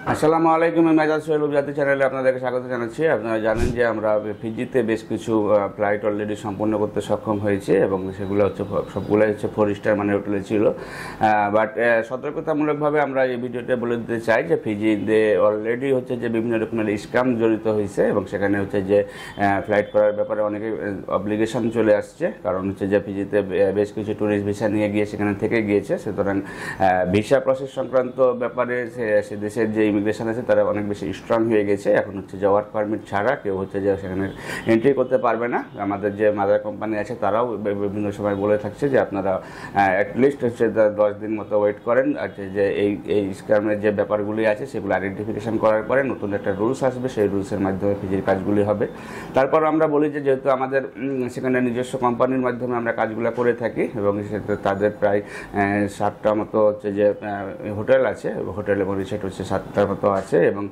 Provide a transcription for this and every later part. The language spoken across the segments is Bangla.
আসসালামু আলাইকুম। মেজাজ সোহেল জাতি চ্যানেলে আপনাদেরকে স্বাগত জানাচ্ছি। আপনারা জানেন যে আমরা ফিজিতে বেশ কিছু ফ্লাইট অলরেডি সম্পন্ন করতে সক্ষম হয়েছে এবং সেগুলো হচ্ছে সবগুলোই হচ্ছে 4 স্টার মানের হোটেলে ছিল। বাট সতর্কতামূলকভাবে আমরা এই ভিডিওতে বলে দিতে চাই যে ফিজিতে অলরেডি হচ্ছে যে বিভিন্ন রকমের স্ক্যাম জড়িত হয়েছে এবং সেখানে হচ্ছে যে ফ্লাইট করার ব্যাপারে অনেকে অব্লিগেশন চলে আসছে। কারণ হচ্ছে যে ফিজিতে বেশ কিছু ট্যুরিস্ট ভিসা নিয়ে গিয়ে সেখানে থেকে গিয়েছে, সুতরাং ভিসা প্রসেস সংক্রান্ত ব্যাপারে সে দেশের যে ইমিগ্রেশন আছে তারা অনেক বেশি স্ট্রং হয়ে গেছে। এখন হচ্ছে যে ওয়ার্ক পারমিট ছাড়া কেউ হচ্ছে যে সেখানে এন্ট্রি করতে পারবে না। আমাদের যে মাদার কোম্পানি আছে তারাও বিভিন্ন সময় বলে থাকছে যে আপনারা অ্যাটলিস্ট হচ্ছে 10 দিন মতো ওয়েট করেন, আর যে এই স্ক্যামের যে ব্যাপারগুলি আছে সেগুলো আইডেন্টিফিকেশন করার পরে নতুন একটা রুলস আসবে, সেই রুলসের মাধ্যমে ফিজির কাজগুলি হবে। তারপর আমরা বলি যে যেহেতু আমাদের সেখানে নিজস্ব কোম্পানির মাধ্যমে আমরা কাজগুলো করে থাকি এবং তাদের প্রায় 7টা মতো হচ্ছে যে হোটেল আছে, হোটেল এবং রিসোর্ট হচ্ছে 7টার মতো আছে এবং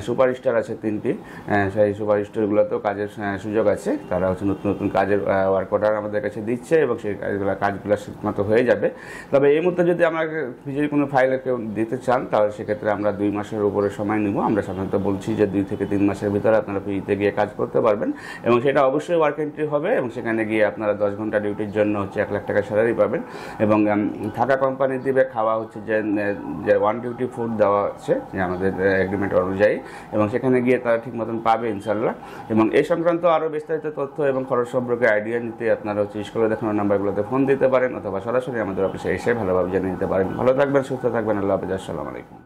সুপার স্টার আছে 3টি। সেই সুপার স্টারগুলোতেও কাজের সুযোগ আছে। তারা হচ্ছে নতুন নতুন কাজের ওয়ার্ক অর্ডার আমাদের কাছে দিচ্ছে এবং সেই কাজগুলো মতো হয়ে যাবে। তবে এই মুহূর্তে যদি আমরা ফিজির কোনো ফাইলে কেউ দিতে চান তাহলে সেক্ষেত্রে আমরা 2 মাসের উপরে সময় নিব। আমরা সাধারণত বলছি যে 2 থেকে 3 মাসের ভিতরে আপনারা ফিজিতে গিয়ে কাজ করতে পারবেন এবং সেটা অবশ্যই ওয়ার্ক এন্ট্রি হবে এবং সেখানে গিয়ে আপনারা 10 ঘন্টা ডিউটির জন্য হচ্ছে 1 লাখ টাকা স্যালারি পাবেন এবং থাকা কোম্পানি দিবে, খাওয়া হচ্ছে যে 1 ডিউটি ফুড দেওয়া আছে যে আমাদের এগ্রিমেন্ট অনুযায়ী এবং সেখানে গিয়ে তারা ঠিক মতন পাবে ইনশাল্লাহ। এবং এই সংক্রান্ত আরও বিস্তারিত তথ্য এবং খরচ সম্পর্কে আইডিয়া নিতে আপনারা হচ্ছে স্কুলে দেখানো নাম্বারগুলোতে ফোন দিতে পারেন অথবা সরাসরি আমাদের অফিসে এসে ভালোভাবে জেনে নিতে পারেন। ভালো থাকবেন, সুস্থ থাকবেন। আল্লাহ হাফেজ। আসসালামু আলাইকুম।